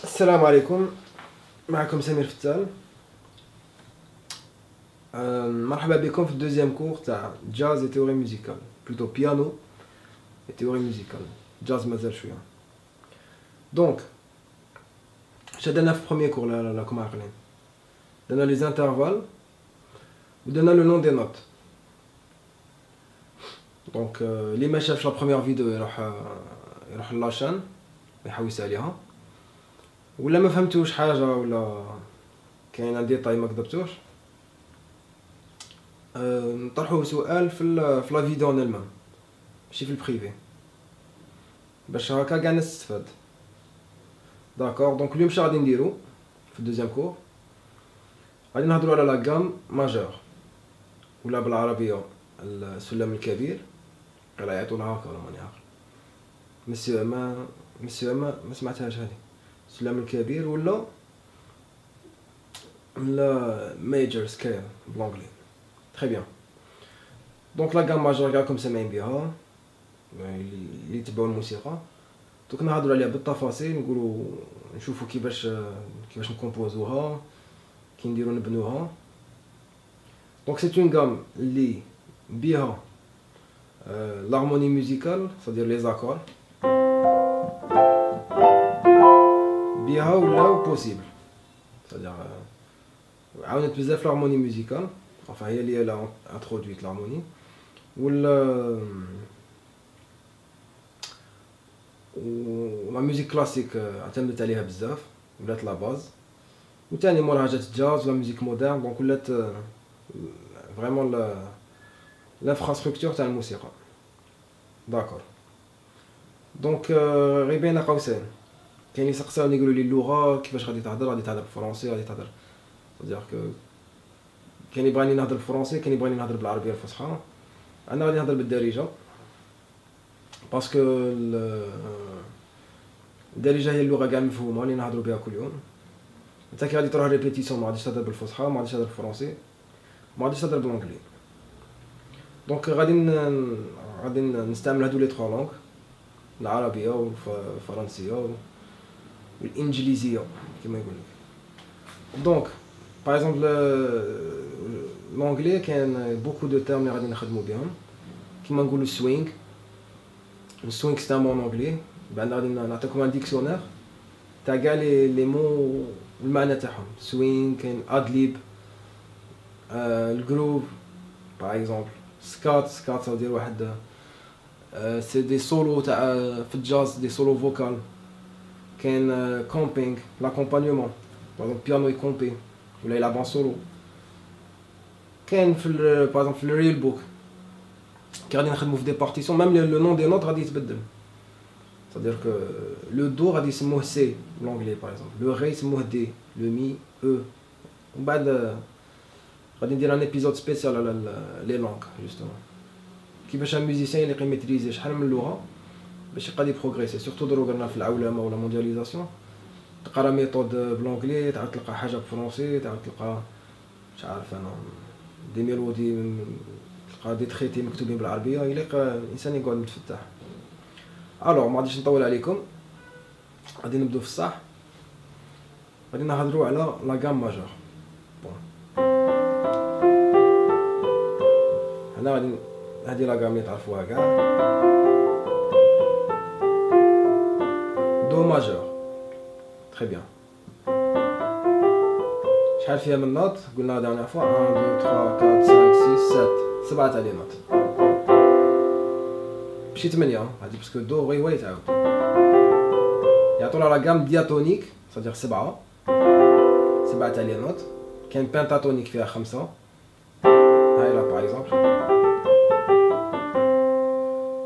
السلام عليكم. معكم سمير فتال. مرحبا بكم في الدوزيام كور تاع جاز et théorie musicale, plutôt piano et théorie musicale. جاز مازال شويه. دونك شدنا في البروميير كور راكم عاقلين، درنا لي زانترفال ودرنا لو نون دي نوت. دونك اللي ما شافش لا بروميير فيديو يروح لاشين ويحوس عليها، ولا ما فهمتوش حاجه ولا كاين ان ديتاي ما كتبتوش نطرحوا سؤال في لا فيديو نيلمان ماشي في البريفي باش هكا كاع الناس تستفاد. داكور. دونك اليوم شنو غادي نديرو في الدوزيام كور؟ غادي نهضروا على لا غام ماجور ولا بالعربيه السلم الكبير، ولا يعيطوا لها هكا ولا ماني عارف. مسيو ما سمعتهاش هذه. السلم الكبير ولا ميجر سكيل بالانجلي. تري بيان. دونك لا غام ماجور راكم سامعين بها اللي يتبعوا الموسيقى. دوك نهضروا عليها بالتفاصيل، نقولوا نشوفوا كيفاش نكومبوزوها، كي نديروا نبنوها. دونك سي اون غام اللي بها l'harmonie musicale, c'est-à-dire les accords بها ولاو بوسيبل، c'est-à-dire عاونت بزاف l'harmonie musicale. enfin هي اللي a introduit l'harmonie ولا لا ميوزيك كلاسيك اعتمدت عليها بزاف، ولات لا باز. وثاني موراها جات الجاز ولا ميوزيك مودرن، دونك ولات فريمون لانفراستركتور تاع الموسيقى. داكور. دونك غير بين قوسين كاين يسقساوني يقولوا لي اللغه كيفاش غادي تهضر بالفرنسي، غادي تهضر صدير كاين يبغاني نهضر بالفرنسي، كاين يبغاني نهضر بالعربيه الفصحى. انا غادي نهضر بالدارجه باسكو الدارجه هي اللغه كاع مفهومه اللي نهضروا بها كل يوم. انت كي غادي تروح ريبيتيسيون ما غاديش تهضر بالفصحى، ما غاديش تهضر بالفرنسي، ما غاديش تهضر بالانجلي. دونك غادي نستعمل هادو لي تخوا لونغ، العربيه والفرنسيه والانجليزيه كما يقول لك. دونك باغ اكزومبل لونغلي كاين بوكو دو تيرم اللي غادي نخدموا بهم، كيما نقولوا سوينغ. السوينغ سي ان مون انجلي. بعد غادي نعطيكم ان ديكسيونير تاع كاع لي مو المعنى تاعهم. سوينغ كاين ادليب، الجروف باغ اكزومبل سكات صافي واحد سي دي سولو تاع في الجاز، دي سولو فوكال. كاين كومبينغ لاكومبانيومون، باغ بيانو يكومبي ولا يلعب ان سولو. كاين في باغ في الريل بوك كي غادي نخدمو في دي بارتيسيون ميم لو نون دي نوت غادي يتبدل. c'est-à-dire que لو دو غادي يسموه سي بالانجلي باغ لو ري يسموه دي، لو مي او. ومن بعد غادي ندير ان ايبيزود سبيسيال على لي لونغ جوستومون، كيفاش ان ميوزيسيان يقدر يميتريزي شحال من لغه باش يقدر يبروغريسي. سورتو دروك رانا في العولمه ولا موندياليزاسيون، تقرا ميثود بالانجلي تعاود تلقى حاجه بالفرنسي، تعاود تلقى مش عارف انا دي ميلودي، تلقى دي تريتي مكتوبين بالعربيه. يليق الانسان يقعد متفتح. الوغ ما غاديش نطول عليكم، غادي نبداو في الصح. غادي نهضروا على لا غام ماجور. هنا غادي هادي لا غام اللي تعرفوها كاع، دو ماجور. تري بيان. شحال فيها من نوت؟ قلنا دانيير فوا 1 2 3 4 5 6 7 7 تاع لي نوت، ماشي 8 هادي باسكو دو غي هو يتعاود. يعطونا لا غام دياتونيك صدير 7 تاع لي نوت. كاين بنتاتونيك فيها 5، هاي لا باغ اكزومبل.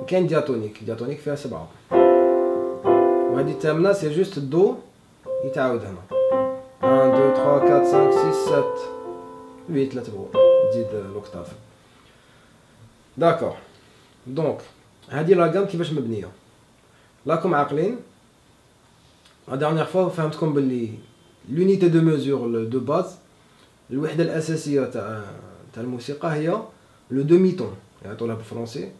وكاين دياتونيك فيها 7. وهادي الثامنه سي جوست دو يتعاود هنا 1 2 3 4 5 6 7 8 3 بغو تزيد لوكتاف. داكور. دونك هادي لا غام كيفاش مبنيه راكم عاقلين. لا دانيير فوا فهمتكم باللي لونيتي دو ميزور دو باز، الوحده الاساسيه تاع الموسيقى هي لو دومي تون يعيطولها بالفرنسي،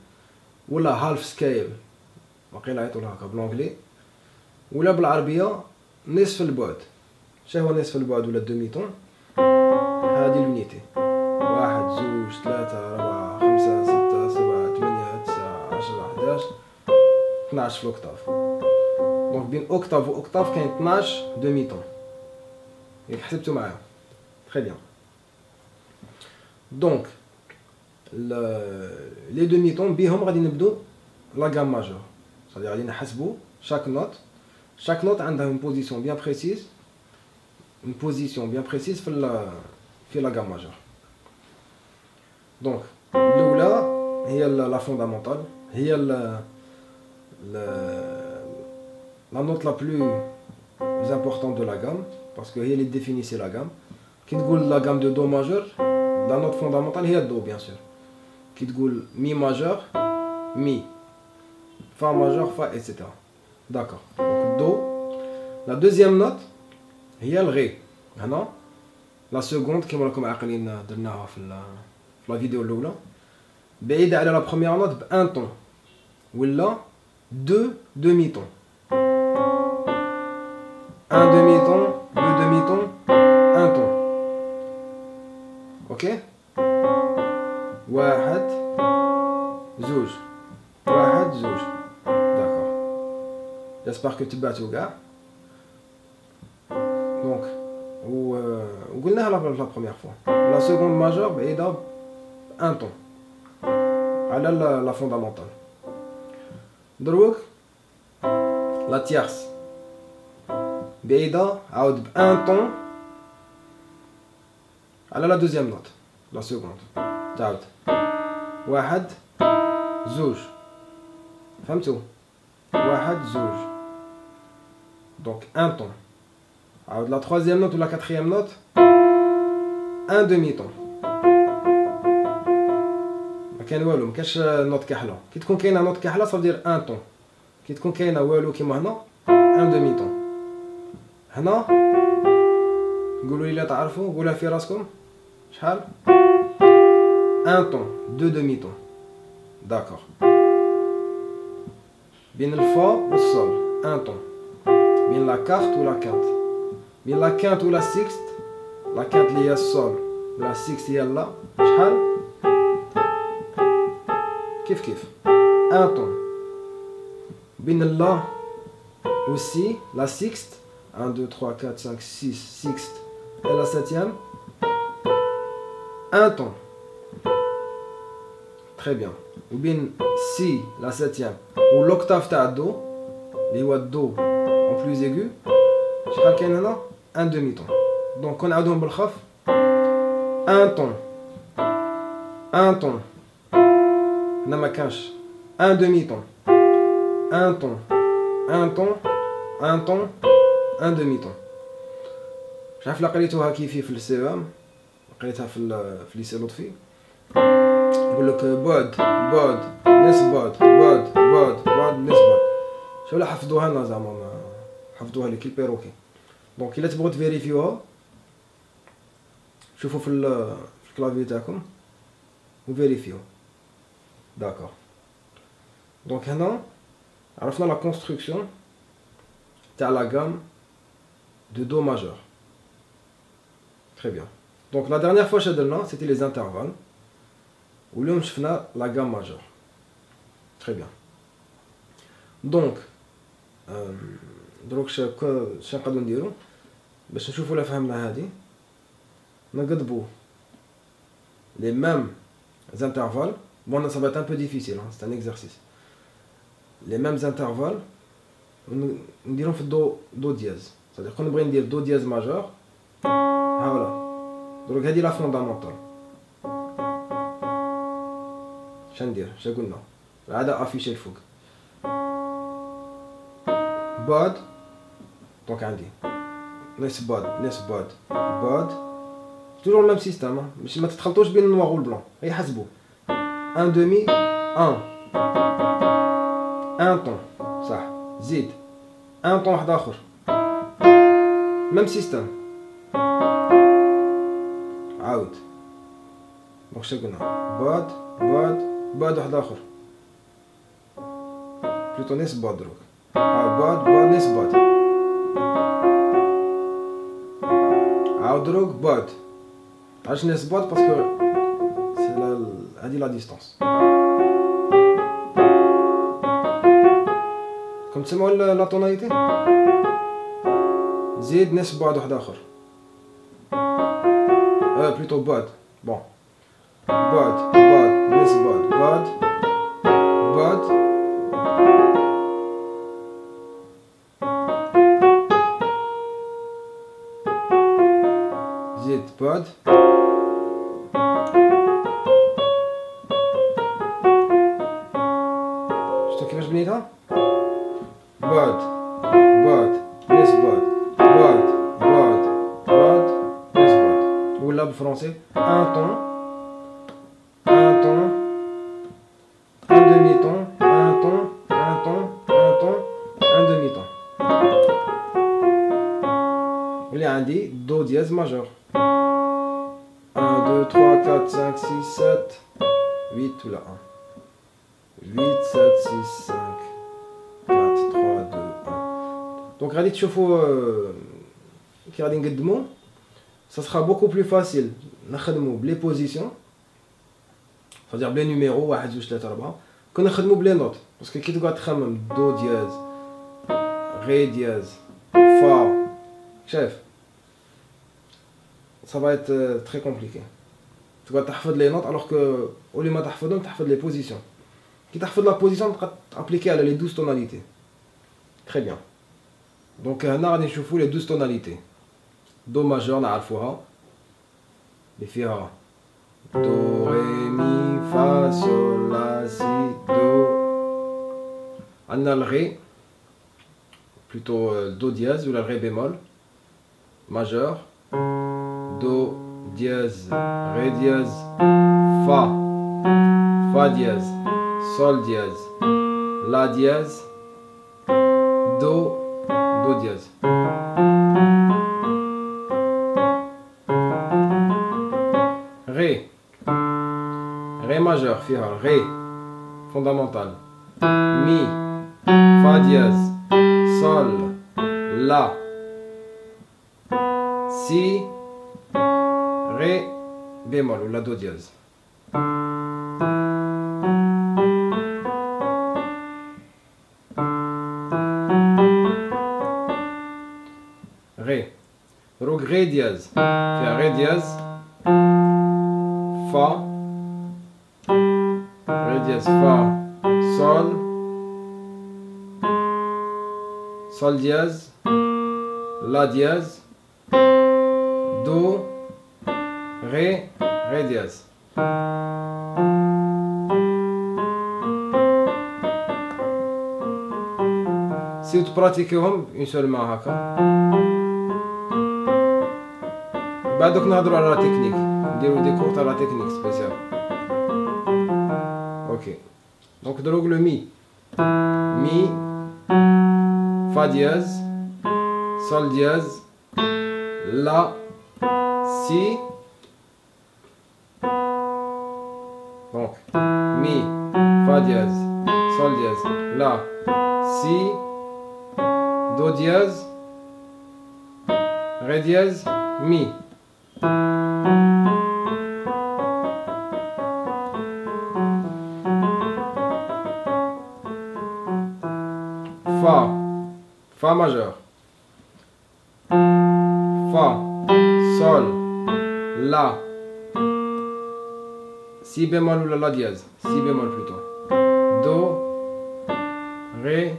ولا هالف سكيل واقيلا يعيطولها هكا بالانجلي، ولا بالعربيه نصف البعد. شنو هو نصف البعد ولا الدومي طون؟ هذه اليونيتي. 1 2 3 4 5 6 7 8 9 10 11 12 في الأوكتاف. دونك بين أوكتاف و أوكتاف كاين 12 دومي طون. ياك حسبتو معايا؟ تري بيان. دونك لي دومي طون بيهم غادي نبدو لا غام ماجور. صافي غادي نحسبو chaque note. Chaque note a une position bien précise. Une position bien précise في la gamme majeure. Donc, l'oula هي la fondamentale. هي la note la plus importante de la gamme. Parce que هي اللي définit la gamme. كي تقول la gamme de do majeur, la note fondamentale هي do bien sûr. كي تقول mi majeur, mi. Fa majeur, fa, etc. D'accord. Donc do. La deuxième note هي الغي. هنا لا سكوند كيما راكم عاقلين درناها في لا فيديو الاولى بعيده على لا بروميير نوت ب 1 طون ولا 2 دومي طون. 1 دومي طون 2 دومي طون 1 طون. اوكي 1 2 1 2. داكور. جيسبر كو تبعتو كاع. دونك وقلناها لا بروميير فوا لا سكوند ماجور بعيده ب 1 طون على لا فوندامونتال. دروك لا تيرس بعيده عاود ب 1 طون على لا دوزيام نوت لا سكوند. تعاود 1 2. فهمتو؟ 1 2. دونك 1 طون. عاود لا troisième note ou la quatrième note 1 demi-ton. ما كاين والو، ما كاينش نوت كحله. كي تكون كاينه نوت كحله صافي دير 1 طون. كي تكون كاينه والو كيما هنا 1 demi-ton. هنا قولوا لي لا تعرفوا، قولها في راسكم شحال؟ 1 طون 2 demi-ton. داكور. بين الفا والصول 1 طون. بين لا كارت ولا كانت. بين لا كانت ولا سيكست. لا كانت اللي هي الصول ولا سيكست هي لا شحال؟ كيف 1 طون. بين اللا والسي لا سيكست 1 2 3 4 5 6 سيكست et la septième 1 طون. Très bien. وبين سي لا septième و l'octave تاع الدو اللي هو الدو en plus aigu شحال كاين هنا 1 demi-ton. دونك نعاودهم بالخف 1 طون 1 طون هنا ما كانش 1 demi-ton 1 طون 1 طون 1 طون 1 demi-ton. مش عارف لا قريتوها كيفي في السي ام، قريتها في ليسي لطفي. يقول لك بعد بعد نص بعد بعد بعد بعد نص بعد. شو لا حفظوها لنا زعما حفظوها لي كي البيروكي. دونك الا تبغوا تفيريفيوها شوفوا في الكلافي تاعكم وفيريفيو. داكور. دونك هنا عرفنا لا كونستركسيون تاع لا غام دو دو ماجور. Très bien. Donc la dernière fois chez Delna, c'était les intervalles. Où l'on a la gamme majeure. Très bien. Donc, دروك شنو نقدروا نديرو باش نشوفوا لا فهمنا هذه. نقضبوا les mêmes intervalles. Bon, ça va être un peu difficile, hein, c'est un exercice. Les mêmes intervalles, نديرهم في دو دياز. C'est-à-dire qu'on نبغي ندير دو دياز ماجور. هاولا دروك هادي لا فوندامونتال. شندير شا قلنا عادا افيشي الفوق بعد. دونك عندي نص بعد نص بعد بعد توجور ميم سيستيم. ماشي ما تتخلطوش بين النوار والبلون، غير حسبوا 1 دومي 1 1 طون صح. زيد 1 طون واحد اخر ميم سيستيم. عاود. دونك شنو قلنا بعد بعد بعد واحد اخر بلوتو نص بعد دروك بعد بعد نص بعد نعاود دروك بعد. علاش ناس بعد باسكو سي هادي لا ديستانس. كنت تسمعوا لا طوناليتي؟ زيد ناس بعد واحد اخر. بلوتو بعد. بون بعد ناس بعد زيد بعد. شفتو كيفاش بنيتها؟ بعد ناس بعد ناس بعد. ولا بالفرنسي ان طون ان demi ton un ton un demi ton. اللي عندي دو دياز ماجور 1 2 3 4 5 6 7 8 ولا 1 8 7 6 5 4 3 2 1. دونك غادي تشوفوا كي غادي نقدمو ça sera beaucoup plus facile نخدمو بلي بوزيسيون c'est-à-dire بلي نيميرو 1 2 3 4 كون نخدمو بلي نوت باسكو كي تقعد تخمم دو دياز ري دياز فا شايف ça va être très compliqué. تقعد تحفظ لي نوت alors que اولي ما تحفظهم تحفظ لي بوزيسيون. كي تحفظ لا بوزيسيون تبقى تابليكي على لي 12 توناليتي. très bien. دونك هنا غادي نشوفو لي 12 توناليتي. دو ماجور نعرفوها اللي فيها دو ري مي فا سول لا سي دو. عندنا الغي بلوتو دو دياز ولا الغي بيمول ماجور دو دياز ري دياز فا دياز سول دياز لا دياز دو دياز. ري ماجور فيها ري فوندامونتال مي فا دياز سول لا سي ري بيمول ولا دو دياز. ري دروك ري دياز فيها ري دياز فا ري دياز فا سول دياز لا دياز دو ري دياز. سيو تبراتيكيوهم اون سول ما هكا. بعدوك نهضروا على لا تكنيك نديرو دي كور تاع لا تكنيك سبيسيال. اوكي دونك دروك لو مي فا دياز سول دياز لا سي. دونك مي فا دياز سول دياز لا سي دو دياز ري دياز مي. فا ماجور فا سول لا سي بيمول ولا لا دياز سي بيمول بلوتو دو ري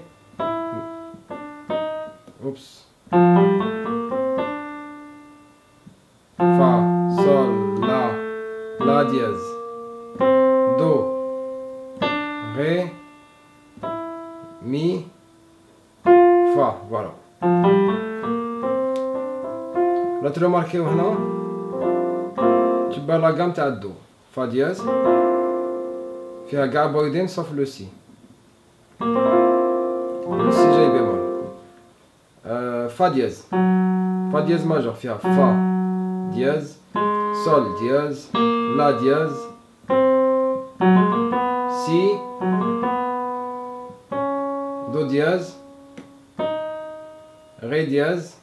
اوبس فا سول لا دياز دو ري مي فا. فوالا لا تروماركيو هنا تبان لا غام تاع الدو فا دياز فيها كاع بويدين صوف لو سي. لو سي جاي بيمول. فا دياز ماجور فيها فا دياز سول دياز لا دياز سي دو دياز ري دياز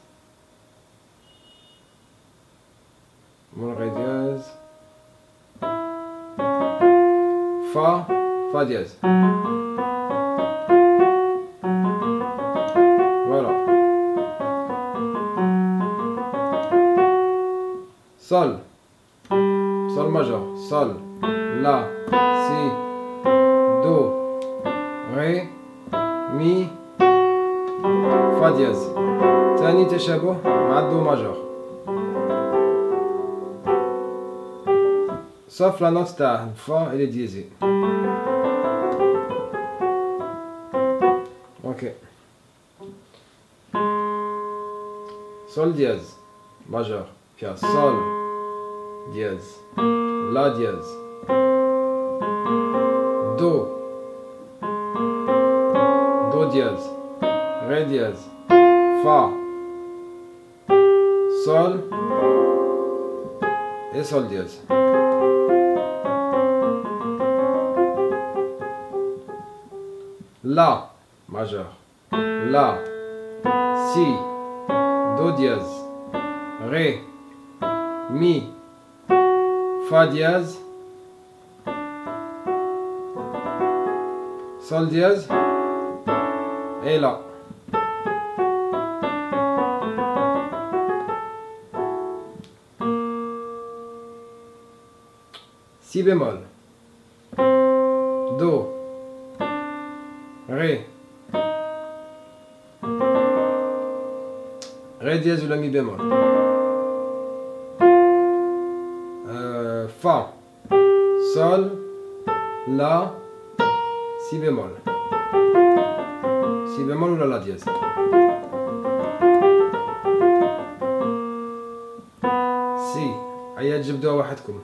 bémol, ré dièse, fa dièse. Voilà. Sol majeur, sol, la, si, do, ré, mi, fa dièse. ثاني تشابه مع الدو ماجور. sauf la note تاع fa elle est diésée. Ok. Sol dièse majeur, puis sol dièse, la dièse, do dièse, ré dièse, fa, sol et sol dièse. La majeur, la, si, do dièse, ré, mi, fa dièse, sol dièse et la. Si bémol, do, ré, ré dièse ou la mi bémol, fa, sol, la, si bémol, si bémol ou la dièse. Si هيا تجبدوها وحدكم.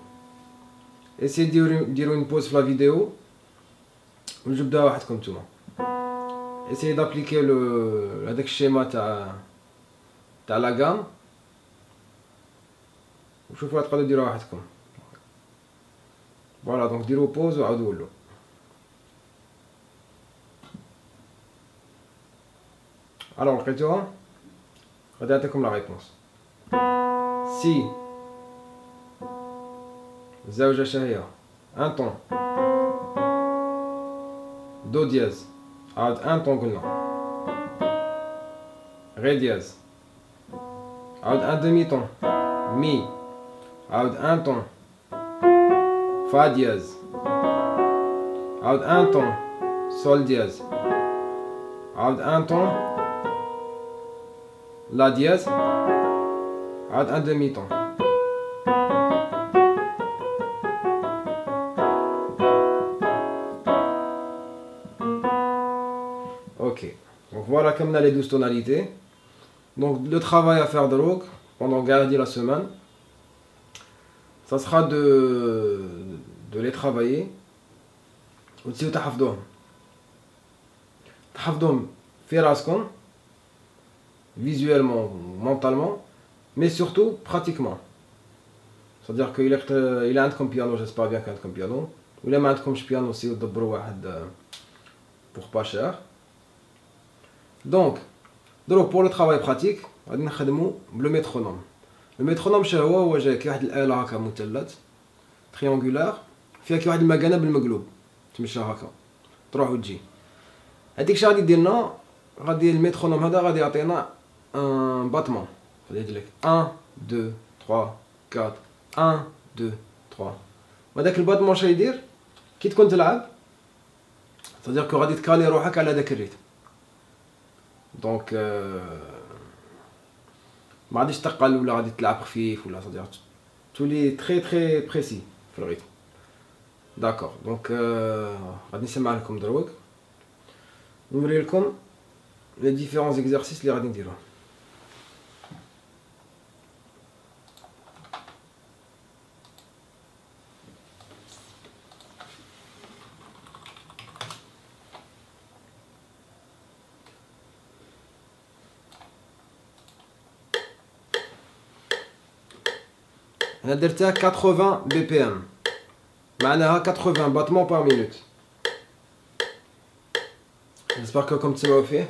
Essayez de dire une pause sur la vidéo ونجبدوها وحدكم نتوما. Essayez d'appliquer هذاك الشيما تاع لا غام وشوفوا تقدروا ديروها وحدكم. فوالا دونك ديروا بوز وعاودوا ولو. الوغ لقيتوها غادي نعطيكم لا ريبونس. سي زوجة شهية ان طون، دو دياز عاود ان طون قلنا، ري دياز عاود ان دمي طون، مي عاود ان طون، فا دياز عاود ان طون، سول دياز عاود ان طون، لا دياز عاود ان دمي طون. Ok, donc voilà comme on a les 12 tonalités. Donc le travail à faire de l'OG pendant garder la semaine, ça sera de les travailler. Aussi تحفظوهم في راسكم visuellement, mentalement, mais surtout pratiquement. C'est-à-dire qu'il a un piano, j'espère bien qu'il a un piano. Ou il a un piano aussi pour pas cher. Donc, pour le travail pratique, on va faire le métronome. Le métronome, c'est واحد الآلة هكا مثلث triangulaire فيها كي واحد المكانة بالمقلوب تمشى هكا تروح وتجي. هذيك الشيء غادي يدير لنا غادي الميترونوم هذا غادي يعطينا ان باتمون. غادي يدير لك 1 2 3 4 1 2 3. وهذاك الباتمون شنو يدير كي تكون تلعب c'est-à-dire كو غادي تكالي روحك على هذاك الريتم. دونك ما غاديش تقل ولا غادي تلعب خفيف ولا c'est-à-dire تولي تري تري بريسي في الريتم. داكور دونك غادي نسمع لكم دروك نوري لكم les différents exercices اللي غادي نديروهم. انا درتها 80 بي بي ام معناها 80 battements par minute. j'espère que comme تسمعوا فيه.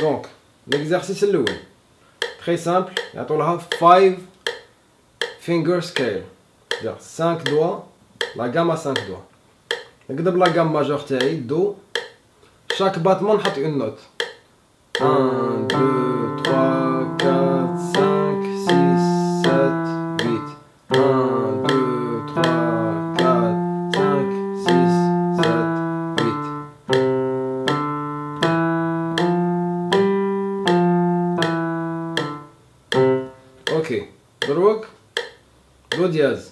Donc, l'exercice est très simple. يعطولها 5 finger scale. C'est-à-dire 5 doigts, la gamme à 5 doigts. نقدر la gamme majeure تاعي do. Chaque battement نحط une note. 1, 2, 3, 4, 5, 6, 7, 8. 1, 2, 3, 4, 5, 6, 7, 8. Ok. دروك دو دياز.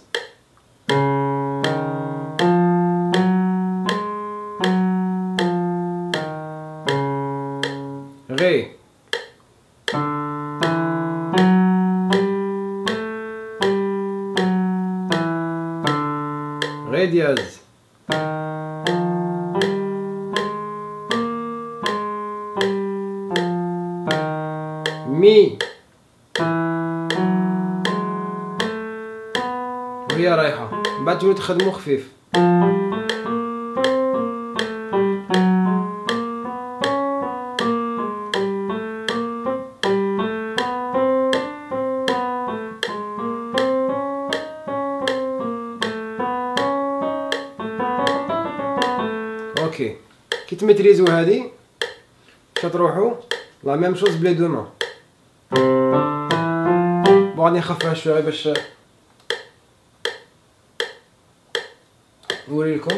ري. ري دياز. مي. وهي رايحة من بعد تولي تخدمو خفيف. اوكي كي تميتريزو هادي كتروحو لا ميم شوز بلي دو مان. بون غادي نخففها شويه باش نوريلكم.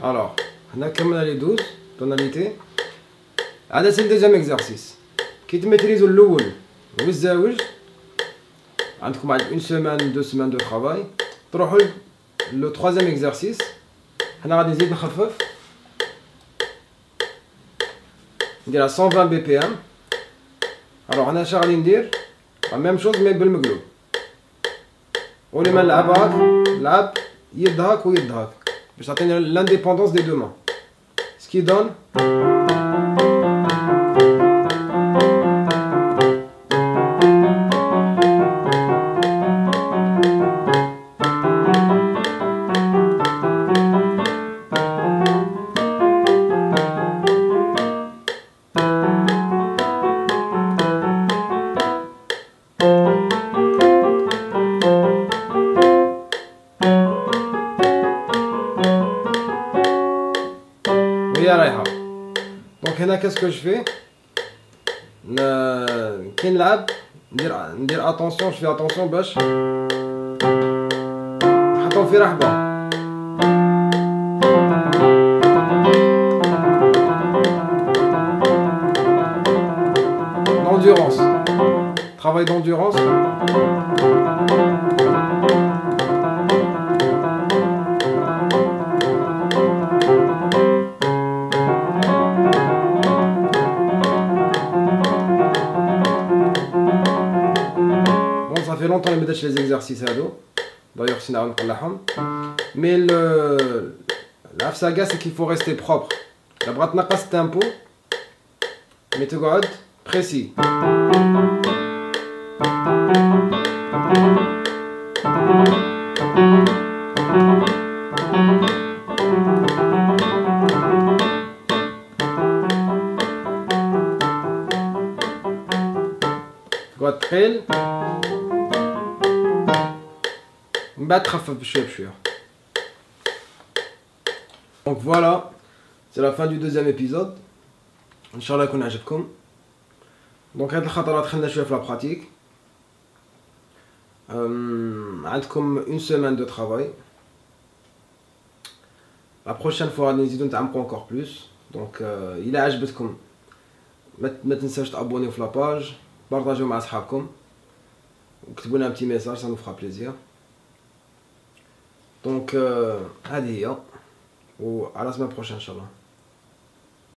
Alors, on a كملنا les 12 tonalités. هذا c'est le deuxième exercice. كي تميتريزو الأول والزاوج عندكم بعد une semaine 2 semaines de travail تروحوا le troisième exercice. حنا غادي نزيد نخفف نديرها 120 BPM. alors انا اش غادي ندير la même chose mais بالمقلوب. ولي ما نلعب هاك نلعب يد هاك ويد هاك باش تعطيني l'indépendance des deux mains. Ce qui donne وهي رايحة. دونك هنا كاسكو جو في كي نلعب ندير اتونسيون جو في اتونسيون باش نحطهم في رحبة. d'endurance travail d'endurance. Ça fait longtemps que je fais les exercices à dos. D'ailleurs, c'est un mais la saga, c'est qu'il faut rester propre. La bras n'a pas ce tempo, mais tu gardes précis. Tu gardes prêt. Donc voilà, c'est la fin du deuxième épisode. Inch'Allah qu'on a دونك هاد الخطرات دخلنا شويه في لا براتيك. عندكم اون سيمين دو ترافاي. لا بروشين فوا غادي نزيدو نتعمقو انكور بلوس. دونك الا عجبتكم ما تنساوش تابونيو في لاباج، بارطاجيو مع صحابكم وكتبوا لنا بتي ميساج، سا نو فرا بليزير. دونك هذه هي، وعلى سما بروشين ان شاء الله.